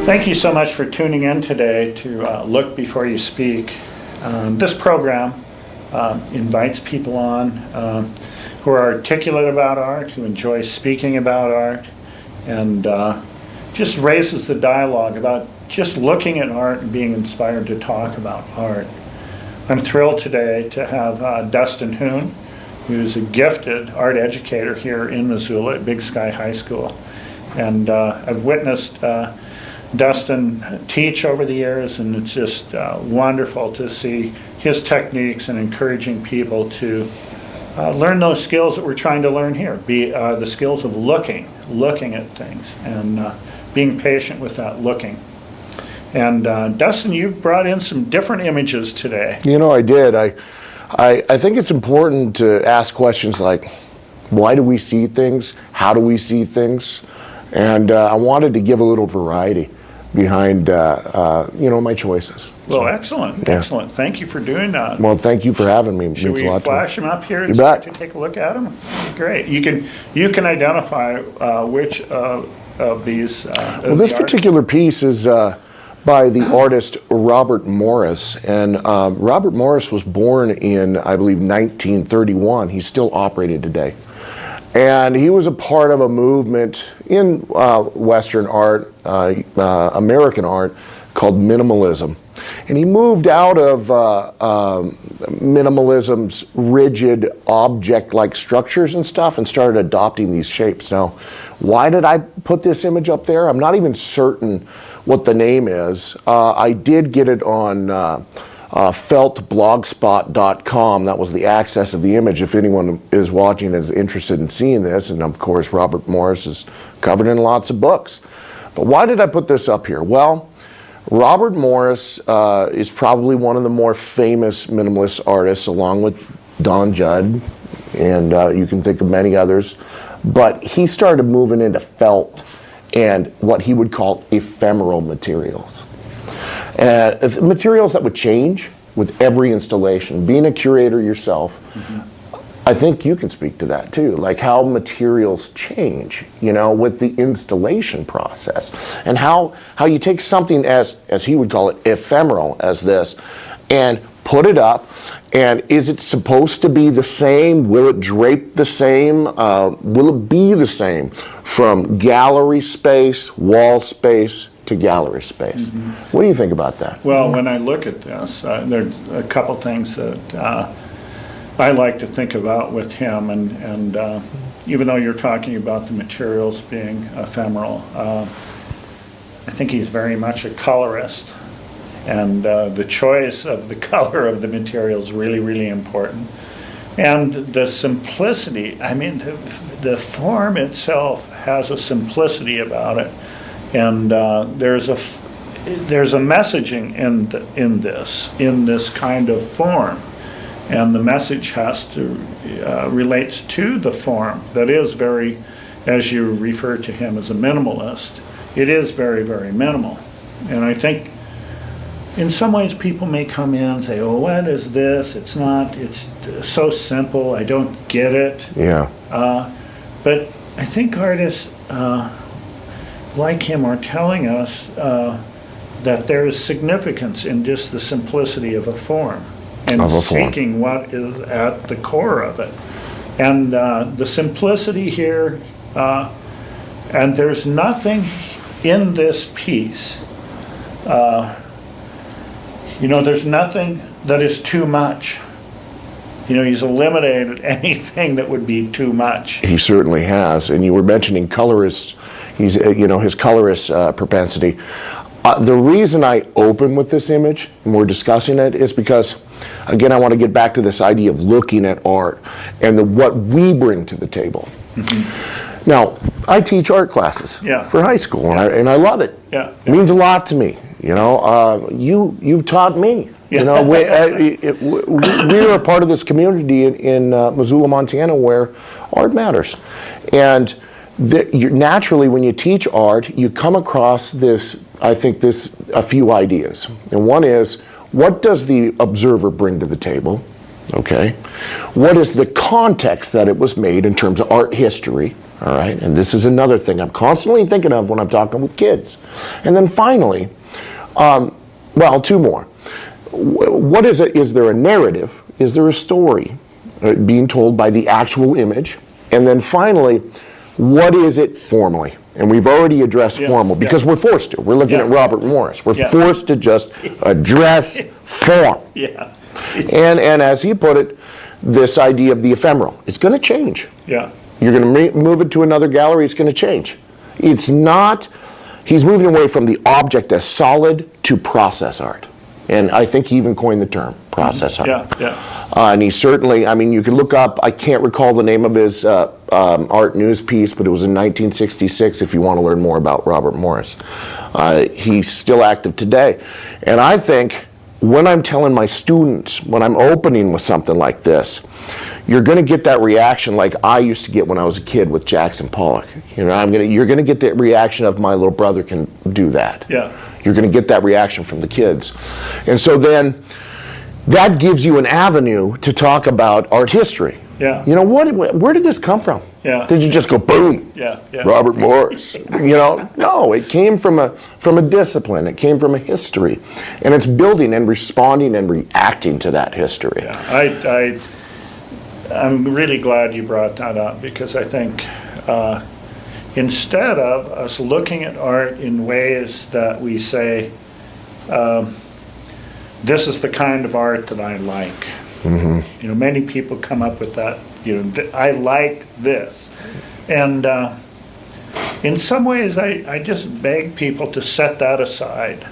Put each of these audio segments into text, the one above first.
Thank you so much for tuning in today to Look Before You Speak. This program invites people on who are articulate about art, who enjoy speaking about art, and just raises the dialogue about just looking at art and being inspired to talk about art. I'm thrilled today to have Dustin Hoon, who's a gifted art educator here in Missoula at Big Sky High School. And I've witnessed Dustin teach over the years, and it's just wonderful to see his techniques and encouraging people to learn those skills that we're trying to learn here, be the skills of looking at things and being patient with that looking. And Dustin, you brought in some different images today. You know, I did. I think it's important to ask questions like, why do we see things? How do we see things? And I wanted to give a little variety behind, my choices. Well, so, excellent, yeah. Excellent. Thank you for doing that. Well, thank you for having me. Should we flash them up here and start to take a look at them? Great. You can identify which of these. Well, this particular piece is by the artist Robert Morris, and Robert Morris was born in, I believe, 1931. He's still operated today. And he was a part of a movement in Western art, American art, called minimalism. And he moved out of minimalism's rigid object-like structures and stuff and started adopting these shapes. Now, why did I put this image up there? I'm not even certain what the name is. I did get it on feltblogspot.com. That was the access of the image if anyone is watching and is interested in seeing this. And of course, Robert Morris is covered in lots of books. But why did I put this up here? Well, Robert Morris is probably one of the more famous minimalist artists, along with Don Judd, and you can think of many others. But he started moving into felt and what he would call ephemeral materials. Materials that would change with every installation. Being a curator yourself, I think you can speak to that too, like how materials change, with the installation process, and how you take something as he would call it, ephemeral as this, and put it up, and is it supposed to be the same? Will it drape the same? Will it be the same from gallery space, wall space, to gallery space? What do you think about that? Well, when I look at this, there's a couple things that I like to think about with him, and even though you're talking about the materials being ephemeral, I think he's very much a colorist, and the choice of the color of the material is really, really important. And the simplicity, I mean, the form itself has a simplicity about it. And there's a messaging in this kind of form, and the message has to relates to the form that is very, as you refer to him as a minimalist, it is very, very minimal. And I think in some ways people may come in and say, "Oh, what is this? It's so simple. I don't get it." Yeah. But I think artists like him are telling us that there is significance in just the simplicity of a form and seeking what is at the core of it. And the simplicity here, and there's nothing in this piece, there's nothing that is too much. He's eliminated anything that would be too much. He certainly has. And you were mentioning colorist. His colorist propensity. The reason I open with this image and we're discussing it is because, again, I want to get back to this idea of looking at art and what we bring to the table. Now, I teach art classes for high school, and I love it. It means a lot to me. You've taught me. We're a part of this community in Missoula, Montana, where art matters, and naturally, when you teach art, you come across a few ideas. And one is, what does the observer bring to the table? Okay. What is the context that it was made in terms of art history? All right. And this is another thing I'm constantly thinking of when I'm talking with kids. And then finally, well, two more. What is it? Is there a narrative? Is there a story being told by the actual image? And then finally, what is it formally? And we've already addressed formal because we're forced to. We're looking at Robert Morris. We're forced to just address form. Yeah. And as he put it, this idea of the ephemeral, it's going to change. Yeah. You're going to move it to another gallery, it's going to change. It's not, he's moving away from the object as solid to process art. And I think he even coined the term, process art. Yeah, yeah. And he certainly, I mean, you can look up, I can't recall the name of his art news piece, but it was in 1966 if you want to learn more about Robert Morris. He's still active today. And I think when I'm telling my students, when I'm opening with something like this, you're going to get that reaction like I used to get when I was a kid with Jackson Pollock. You know, you're going to get that reaction of my little brother can do that. Yeah. You're going to get that reaction from the kids. And so then that gives you an avenue to talk about art history. Yeah. You know, where did this come from? Yeah. Did you just go, boom, Yeah, yeah. Robert Morris? You know, no, it came from a discipline. It came from a history. And it's building and responding and reacting to that history. Yeah, I'm really glad you brought that up because I think instead of us looking at art in ways that we say, this is the kind of art that I like. You know, many people come up with that, you know, I like this. And in some ways, I just beg people to set that aside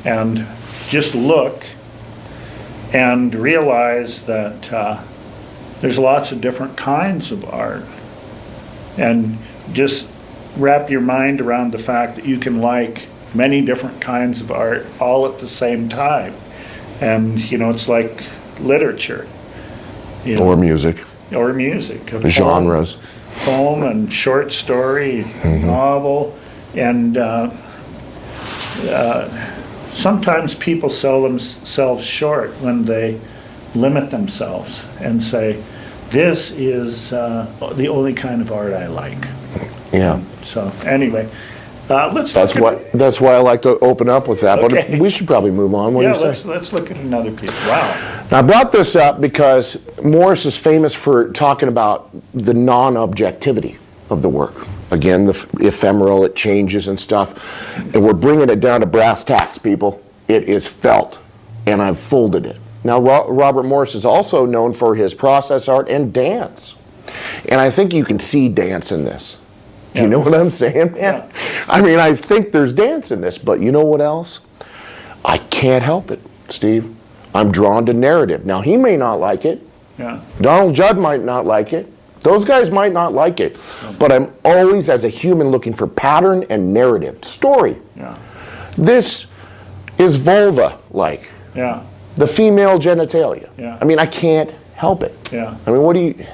and just look and realize that there's lots of different kinds of art. And just wrap your mind around the fact that you can like many different kinds of art all at the same time. And, you know, it's like literature. You know, Or music. Or music. Genres. Poem and short story, novel. And sometimes people sell themselves short when they limit themselves and say, this is the only kind of art I like. Yeah. So anyway, let's That's why I like to open up with that. Okay. But we should probably move on. What do you say? let's look at another piece. Wow. Now, I brought this up because Morris is famous for talking about the non-objectivity of the work. Again, the ephemeral, it changes and stuff. And we're bringing it down to brass tacks, people. It is felt, and I've folded it. Now, Robert Morris is also known for his process art and dance. And I think you can see dance in this. Do you know what I'm saying, man? Yeah. I mean, I think there's dance in this, but you know what else? I can't help it, Steve. I'm drawn to narrative. Now, he may not like it. Yeah. Donald Judd might not like it. Those guys might not like it. But I'm always, as a human, looking for pattern and narrative. Story. Yeah. This is vulva-like. Yeah. The female genitalia. Yeah. I mean, I can't help it. Yeah. I mean,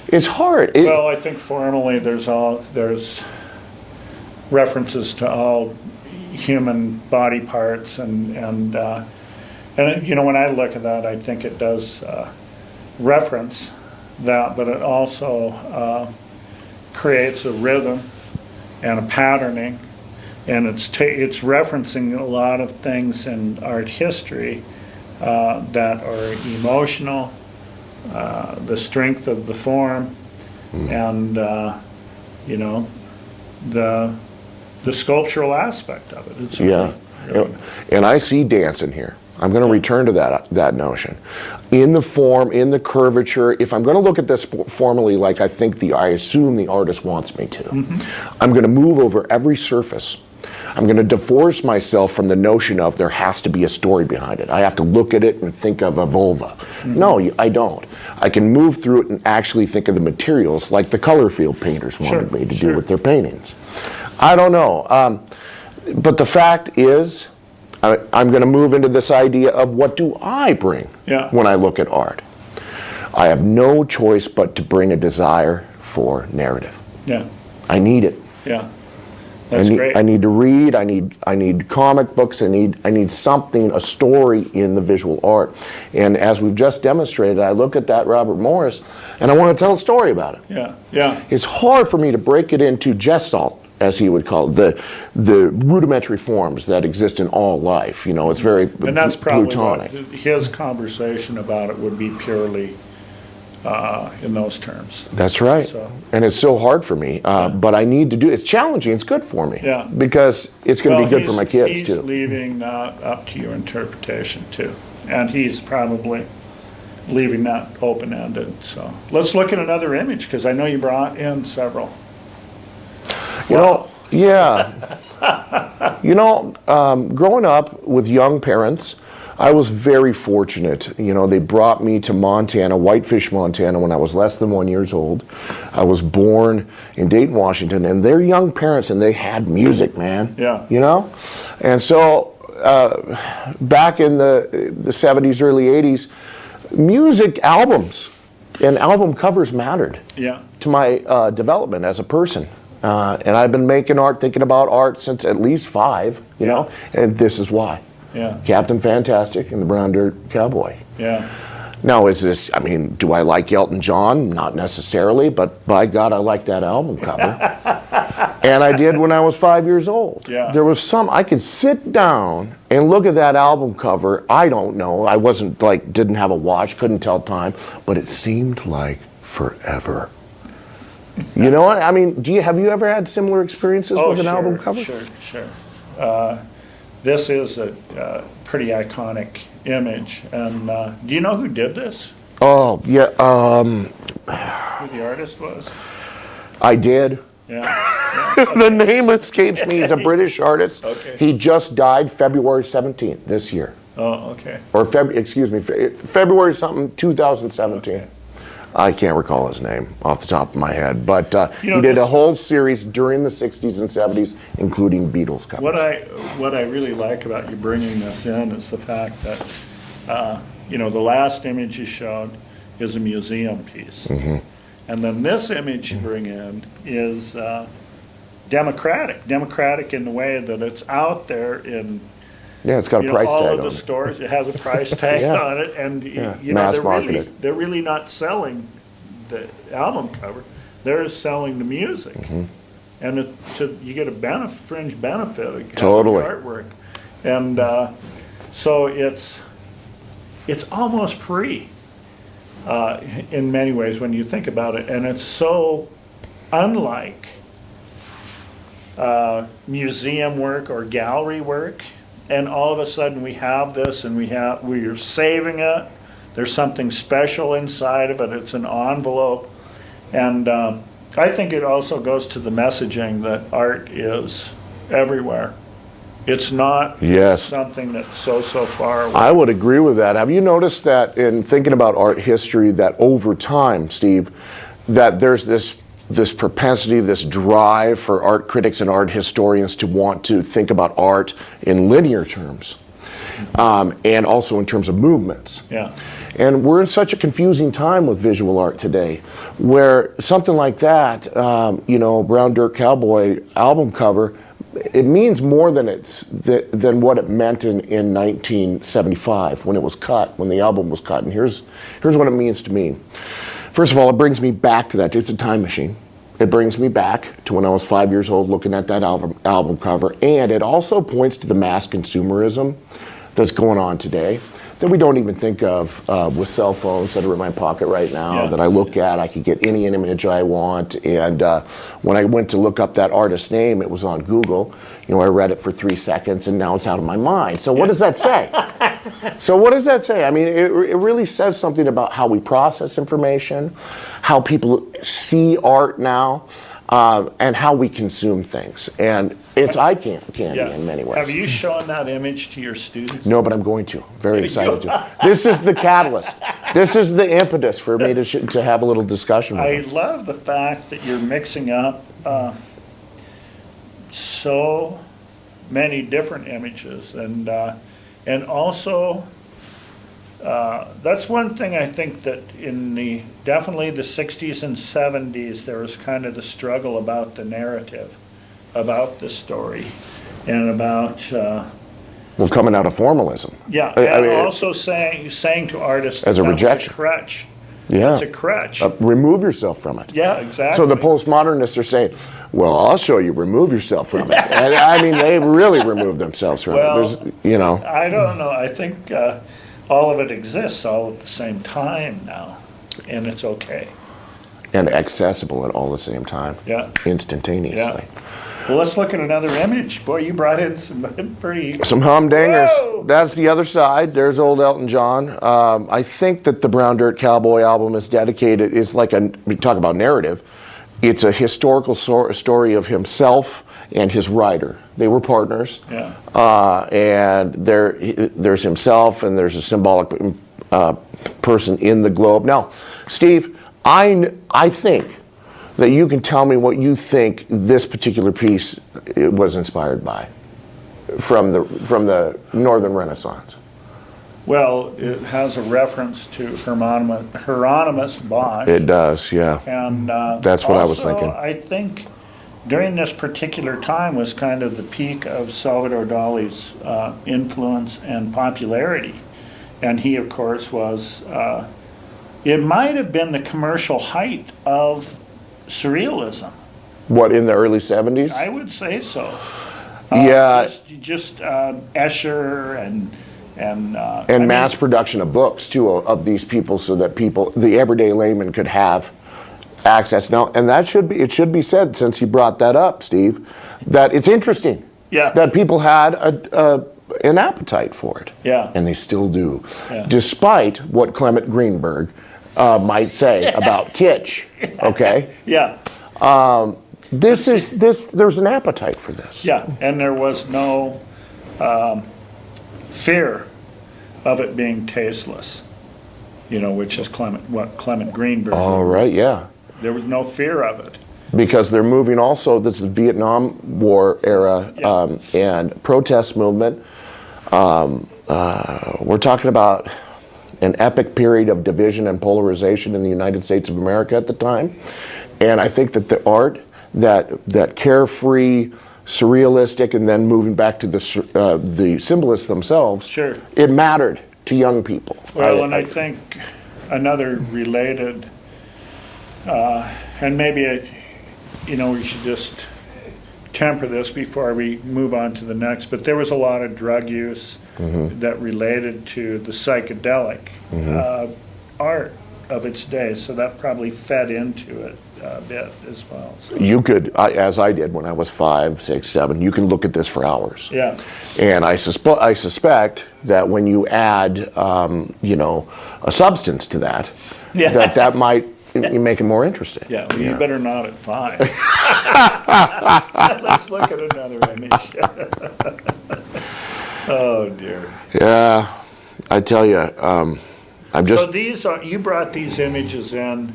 it's hard. Well, I think formally there's references to all human body parts and you know, when I look at that, I think it does reference that, but it also creates a rhythm and a patterning, and it's referencing a lot of things in art history that are emotional, the strength of the form, and you know, the sculptural aspect of it. It's really. And I see dance in here. I'm going to return to that notion. In the form, in the curvature, if I'm going to look at this formally like I assume the artist wants me to, I'm going to move over every surface. I'm going to divorce myself from the notion of there has to be a story behind it. I have to look at it and think of a vulva. No, I don't. I can move through it and actually think of the materials like the color field painters wanted me to do with their paintings. I don't know. But the fact is, I'm going to move into this idea of what do I bring when I look at art. I have no choice but to bring a desire for narrative. Yeah. I need it. Yeah. That's great. I need to read. I need comic books. I need something, a story in the visual art. And as we've just demonstrated, I look at that Robert Morris, and I want to tell a story about it. Yeah, yeah. It's hard for me to break it into gestalt, as he would call it, the rudimentary forms that exist in all life. You know, it's very And that's probably plutonic. his conversation about it would be purely in those terms. That's right. So- And it's so hard for me, but I need to do it. It's challenging. It's good for me. Yeah. Because it's going to be good for my kids, he's too. leaving that up to your interpretation, too. And he's probably leaving that open-ended, so. Let's look at another image, because I know you brought in several. You know, yeah. You know, growing up with young parents, I was very fortunate. You know, they brought me to Montana, Whitefish, Montana, when I was less than 1 year old. I was born in Dayton, Washington, and they're young parents, and they had music, man. Yeah. You know? And so, back in the 70s, early 80s, music albums and album covers mattered Yeah, to my development as a person. And I've been making art, thinking about art since at least 5, you know, and this is why. yeah, Captain Fantastic and the Brown Dirt Cowboy. yeah. Now, is this, I mean, do I like Elton John? Not necessarily, but by God, I like that album cover. And I did when I was 5 years old. Yeah. There was I could sit down and look at that album cover. I don't know. I wasn't like, didn't have a watch, couldn't tell time, but it seemed like forever. You know what? I mean, have you ever had similar experiences with an album cover? Sure. This is a pretty iconic image, and do you know who did this? Oh, yeah. Who the artist was? I did. Yeah. The name escapes me. He's a British artist. Okay. He just died February 17th this year. Oh, okay. Or February something, 2017. Okay. I can't recall his name off the top of my head, but You know, he did a this- whole series during the 60s and 70s, including Beatles covers. What I really like about you bringing this in is the fact that, you know, the last image you showed is a museum piece. Mm-hmm. And then this image you bring in is democratic in the way that it's out there in, Yeah, it's got a you know, price all tag of on the it. stores. It has a price tag Yeah. on it, and Yeah, you know, mass marketed. they're really not selling the album cover. They're selling the music, Mm-hmm. and you get a fringe benefit of Totally. the artwork, and so it's almost free in many ways when you think about it, and it's so unlike museum work or gallery work, and all of a sudden we have this, and we're saving it. There's something special inside of it. It's an envelope, and I think it also goes to the messaging that art is everywhere. It's not Yes. something that's so far away. I would agree with that. Have you noticed that in thinking about art history, that over time, Steve, that there's this propensity, this drive for art critics and art historians to want to think about art in linear terms, and also in terms of movements. Yeah. And we're in such a confusing time with visual art today, where something like that, you know, Brown Dirt Cowboy album cover, it means more than than what it meant in 1975 when it was cut, when the album was cut. And here's what it means to me. First of all, it brings me back to that. It's a time machine. It brings me back to when I was 5 years old looking at that album cover. And it also points to the mass consumerism that's going on today that we don't even think of with cell phones that are in my pocket right now, Yeah. that I look at. I could get any image I want. And when I went to look up that artist's name, it was on Google. You know, I read it for 3 seconds, and now it's out of my mind. So what does that say? So what does that say? I mean, it really says something about how we process information, how people see art now, and how we consume things. And it's eye candy in many ways. Have you shown that image to your students? No, but I'm going to. Very excited to. This is the catalyst. This is the impetus for me to have a little discussion with I them. love the fact that you're mixing up so many different images, and also that's one thing I think that in definitely the 60s and 70s there was kind of the struggle about the narrative, about the story and about, Well, coming out of formalism. yeah, I and mean, also saying to artists As a that was rejection. crutch. Yeah. It's a crutch. Remove yourself from it. Yeah, exactly. So the postmodernists are saying, well, I'll show you, remove yourself from it. And I mean, they really remove themselves from Well, it. There's, you know, I don't know. I think all of it exists all at the same time now, and it's okay. and accessible at all the same time. Yeah. Instantaneously. Yeah. Well, let's look at another image. Boy, you brought in some pretty. Some humdingers. Whoa! That's the other side. There's old Elton John. I think that the Brown Dirt Cowboy album is dedicated, it's like we talk about narrative. It's a historical story of himself and his writer. They were partners. Yeah. And there's himself and there's a symbolic person in the globe. Now, Steve, I think that you can tell me what you think this particular piece was inspired by from the Northern Renaissance. Well, it has a reference to Hieronymus Bosch. It does, yeah. And That's what I was also, thinking. I think during this particular time was kind of the peak of Salvador Dali's influence and popularity. And he, of course, was, it might have been the commercial height of surrealism. What, in the early 70s? I would say so. Yeah. Just Escher and mass production of books, too, of these people so that the everyday layman could have access. Now, and it should be said, since you brought that up, Steve, that it's interesting. Yeah. That people had an appetite for it. Yeah. And they still do. Yeah. Despite what Clement Greenberg might say about kitsch, okay? Yeah. There's an appetite for this. Yeah, and there was no fear of it being tasteless, which is what Clement Greenberg. All right, yeah. There was no fear of it. Because they're moving also, this is the Vietnam War era and protest movement. We're talking about an epic period of division and polarization in the United States of America at the time. And I think that the art, that carefree, surrealistic, and then moving back to the symbolists themselves, Sure. it mattered to young people. Well, I think another related, and maybe we should just temper this before we move on to the next, but there was a lot of drug use that related to the psychedelic art of its day, so that probably fed into it a bit as well. So. You could, as I did when I was 5, 6, 7, you can look at this for hours. Yeah. And I suspect that when you add, a substance to that, that might make it more interesting. Yeah, well, you better not at 5. Let's look at another image. Oh dear. Yeah, I tell you, So you brought these images in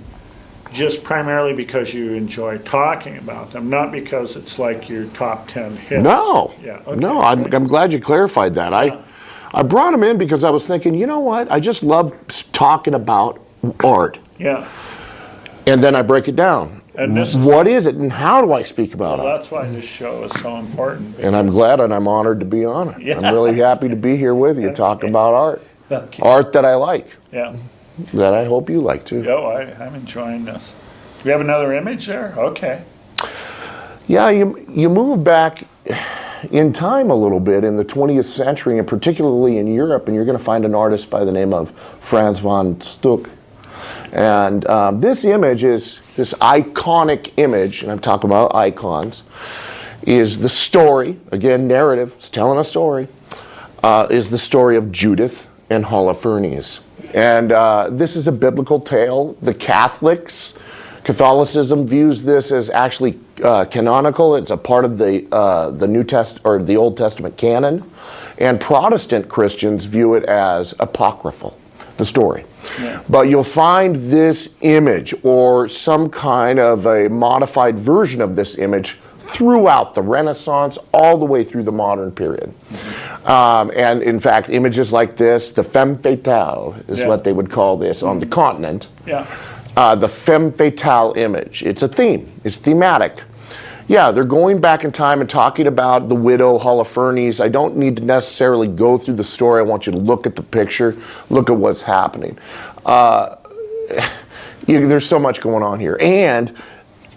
just primarily because you enjoy talking about them, not because it's like your top 10 hits. No. Yeah. Okay. No, I'm glad you clarified that. I brought them in because I was thinking, you know what? I just love talking about art. Yeah. And then I break it down. And What is it and how do I speak about it? That's why this show is so important. And I'm glad and I'm honored to be on it. Yeah. I'm really happy to be here with you talking about art. Okay. Art that I like, Yeah. that I hope you like too. Oh, I'm enjoying this. Do we have another image there? Okay. Yeah, you move back in time a little bit in the 20th century, and particularly in Europe, and you're going to find an artist by the name of Franz von Stuck. And this image is this iconic image, and I'm talking about icons, is the story, again, narrative, it's telling a story, is the story of Judith and Holofernes. And this is a biblical tale. The Catholicism views this as actually canonical. It's a part of the New Testament or the Old Testament canon, and Protestant Christians view it as apocryphal, the story. Yeah. But you'll find this image or some kind of a modified version of this image throughout the Renaissance, all the way through the modern period. And in fact, images like this, the femme fatale is what they would call this on the continent. Yeah. The femme fatale image. It's a theme. It's thematic. Yeah, they're going back in time and talking about the widow Holofernes. I don't need to necessarily go through the story. I want you to look at the picture, look at what's happening. There's so much going on here. And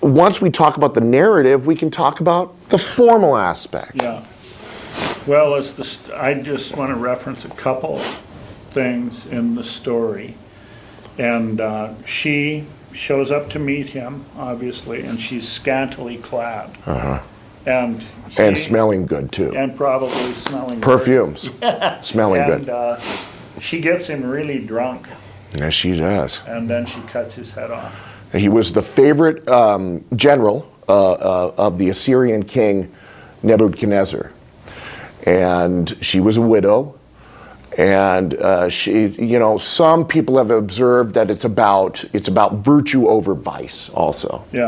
once we talk about the narrative, we can talk about the formal aspect. Yeah. Well, I just want to reference a couple things in the story. And she shows up to meet him, obviously, and she's scantily clad. And smelling good, too. And probably smelling perfumes. Smelling good. And she gets him really drunk. Yes, she does. And then she cuts his head off. He was the favorite general of the Assyrian king Nebuchadnezzar. And she was a widow. And some people have observed that it's about virtue over vice also. Yeah.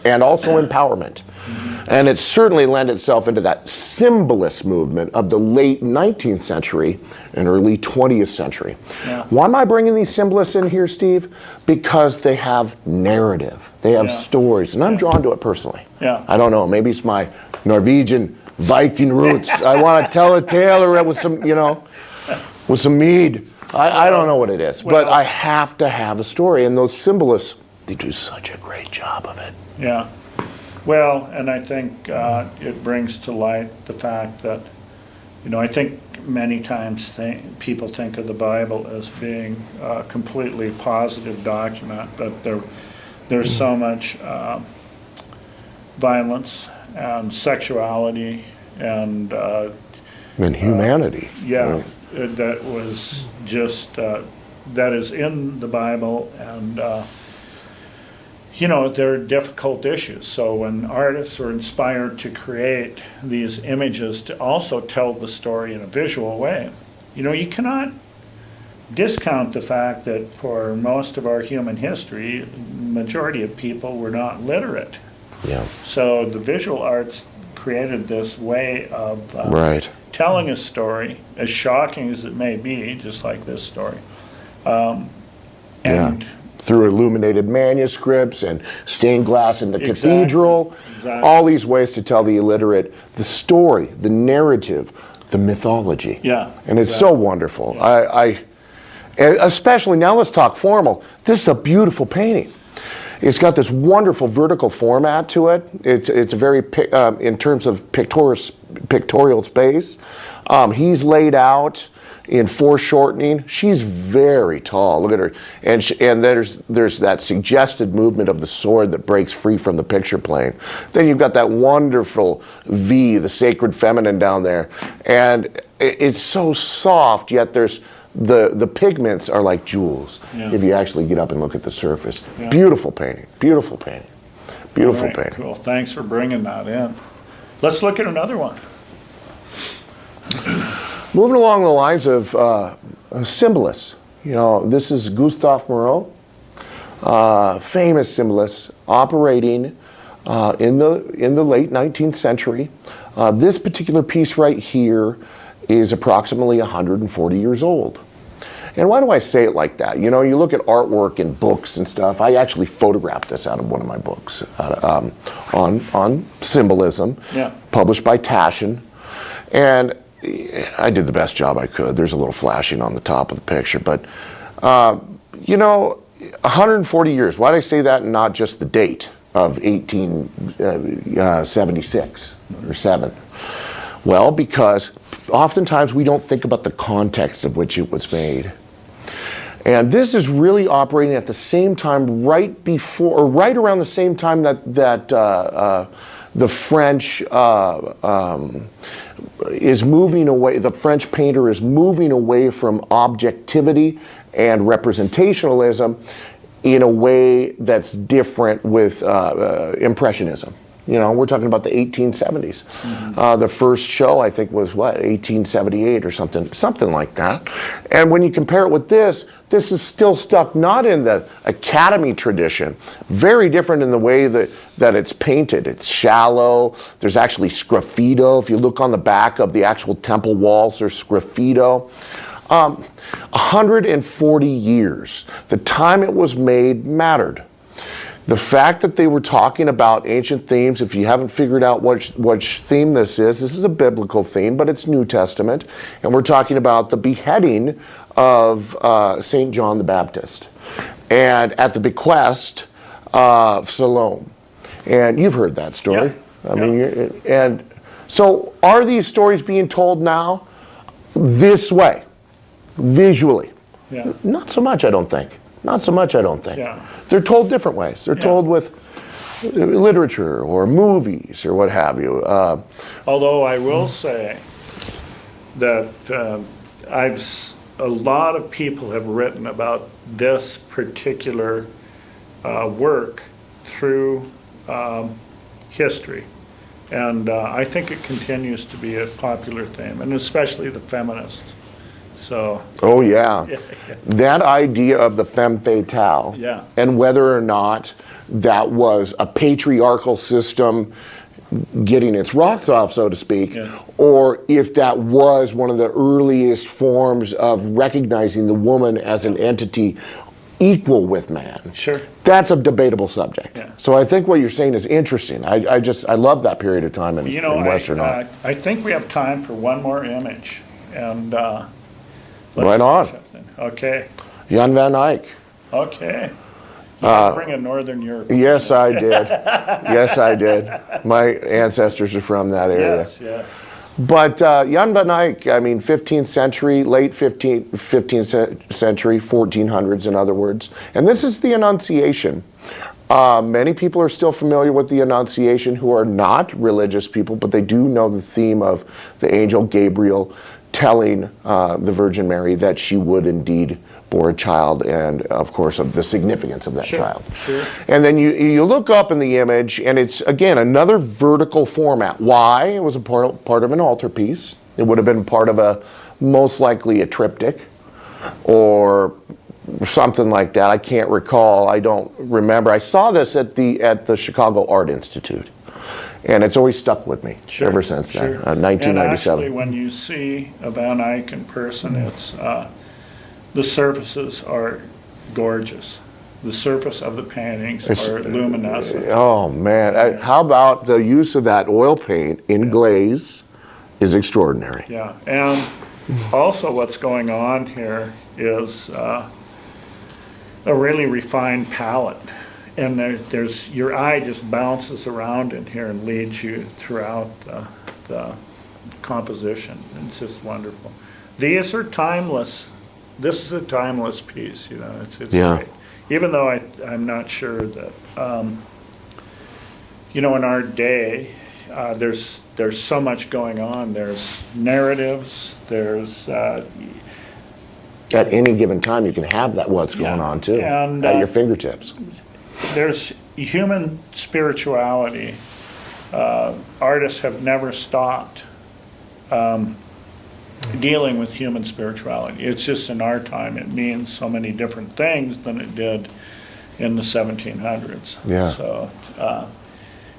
And also empowerment. And it certainly lent itself into that symbolist movement of the late 19th century and early 20th century. Yeah. Why am I bringing these symbolists in here, Steve? Because they have narrative. They have stories. And I'm drawn to it personally. Yeah. I don't know. Maybe it's my Norwegian Viking roots. I want to tell a tale with some, with some mead. I don't know what it is. But I have to have a story. And those symbolists, they do such a great job of it. Yeah. Well, and I think it brings to light the fact that, I think many times people think of the Bible as being a completely positive document, but there's so much violence and sexuality and humanity. That was just that is in the Bible, and they're difficult issues. So when artists are inspired to create these images to also tell the story in a visual way, you cannot discount the fact that for most of our human history, the majority of people were not literate. Yeah. So the visual arts created this way of telling a story, as shocking as it may be, just like this story. Through illuminated manuscripts and stained glass in the cathedral. Exactly. All these ways to tell the illiterate the story, the narrative, the mythology. Yeah. And it's so wonderful. Yeah. Especially, now let's talk formal. This is a beautiful painting. It's got this wonderful vertical format to it. It's a very, in terms of pictorial space. He's laid out in foreshortening. She's very tall. Look at her. And there's that suggested movement of the sword that breaks free from the picture plane. Then you've got that wonderful V, the sacred feminine down there. And it's so soft, yet there's the pigments are like jewels if you actually get up and look at the surface. Yeah. Beautiful painting. Beautiful painting. Beautiful painting. Cool. Thanks for bringing that in. Let's look at another one. Moving along the lines of symbolists, this is Gustave Moreau, famous symbolist operating in the late 19th century. This particular piece right here is approximately 140 years old. And why do I say it like that? You look at artwork in books and stuff. I actually photographed this out of one of my books on symbolism, published by Taschen. And I did the best job I could. There's a little flashing on the top of the picture. But, 140 years. Why did I say that and not just the date of 1876 or 7? Well, because oftentimes we don't think about the context of which it was made. And this is really operating at the same time, right before, or right around the same time that the French is moving away, the French painter is moving away from objectivity and representationalism in a way that's different with Impressionism. We're talking about the 1870s. Mm-hmm. The first show, I think, was 1878 or something like that. And when you compare it with this is still stuck not in the Academy tradition, very different in the way that it's painted. It's shallow. There's actually sgraffito. If you look on the back of the actual temple walls, there's sgraffito. 140 years. The time it was made mattered. The fact that they were talking about ancient themes, if you haven't figured out which theme this is a biblical theme, but it's New Testament. And we're talking about the beheading of St. John the Baptist. And at the bequest of Siloam. And you've heard that story. Yeah. I mean, and so are these stories being told now this way, visually? Yeah. Not so much, I don't think. Not so much, I don't think. Yeah. They're told different ways. They're told with literature or movies or what have you. Although I will say that a lot of people have written about this particular work through history. And I think it continues to be a popular theme, and especially the feminists. So. Oh, yeah. That idea of the femme fatale, Yeah. and whether or not that was a patriarchal system getting its rocks off, so to speak, Yeah. or if that was one of the earliest forms of recognizing the woman as an entity equal with man. Sure. That's a debatable subject. Yeah. So I think what you're saying is interesting. I love that period of time in Western art. I think we have time for one more image, and Right on. Okay. Jan van Eyck. Okay. You didn't bring a Northern Europe. Yes, I did. Yes, I did. My ancestors are from that area. Yes, yes. But Jan van Eyck, I mean, 15th century, late 15th century, 1400s in other words. And this is the Annunciation. Many people are still familiar with the Annunciation who are not religious people, but they do know the theme of the angel Gabriel telling the Virgin Mary that she would indeed bore a child, and of course of the significance of that child. Sure. And then you look up in the image, and it's again another vertical format. Why? It was a part of an altarpiece. It would have been part of most likely a triptych or something like that. I can't recall. I don't remember. I saw this at the Chicago Art Institute. And it's always stuck with me ever since then, 1997. And actually, when you see a Van Eyck in person, it's the surfaces are gorgeous. The surface of the paintings are luminescent. Oh man! How about the use of that oil paint in glaze is extraordinary. Yeah, and also what's going on here is a really refined palette. And there's your eye just bounces around in here and leads you throughout the composition. It's just wonderful. These are timeless. This is a timeless piece, you know. It's great. Even though I'm not sure that, you know, in our day, there's so much going on. There's narratives. There's at any given time, you can have what's going on too, and, at your fingertips. There's human spirituality. Artists have never stopped dealing with human spirituality. It's just in our time it means so many different things than it did in the 1700s. Yeah. So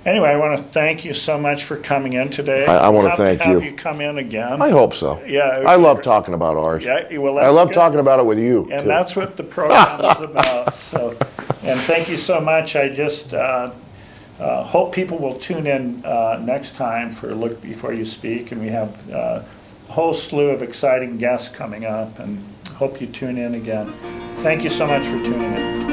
anyway, I want to thank you so much for coming in today. I want to thank you. Have you come in again? I hope so. Yeah. I love talking about art. Yeah, well, I love good. talking about it with you. And too. that's what the program is about. So, and thank you so much. I just hope people will tune in next time for Look Before You Speak, and we have a whole slew of exciting guests coming up, and hope you tune in again. Thank you so much for tuning in.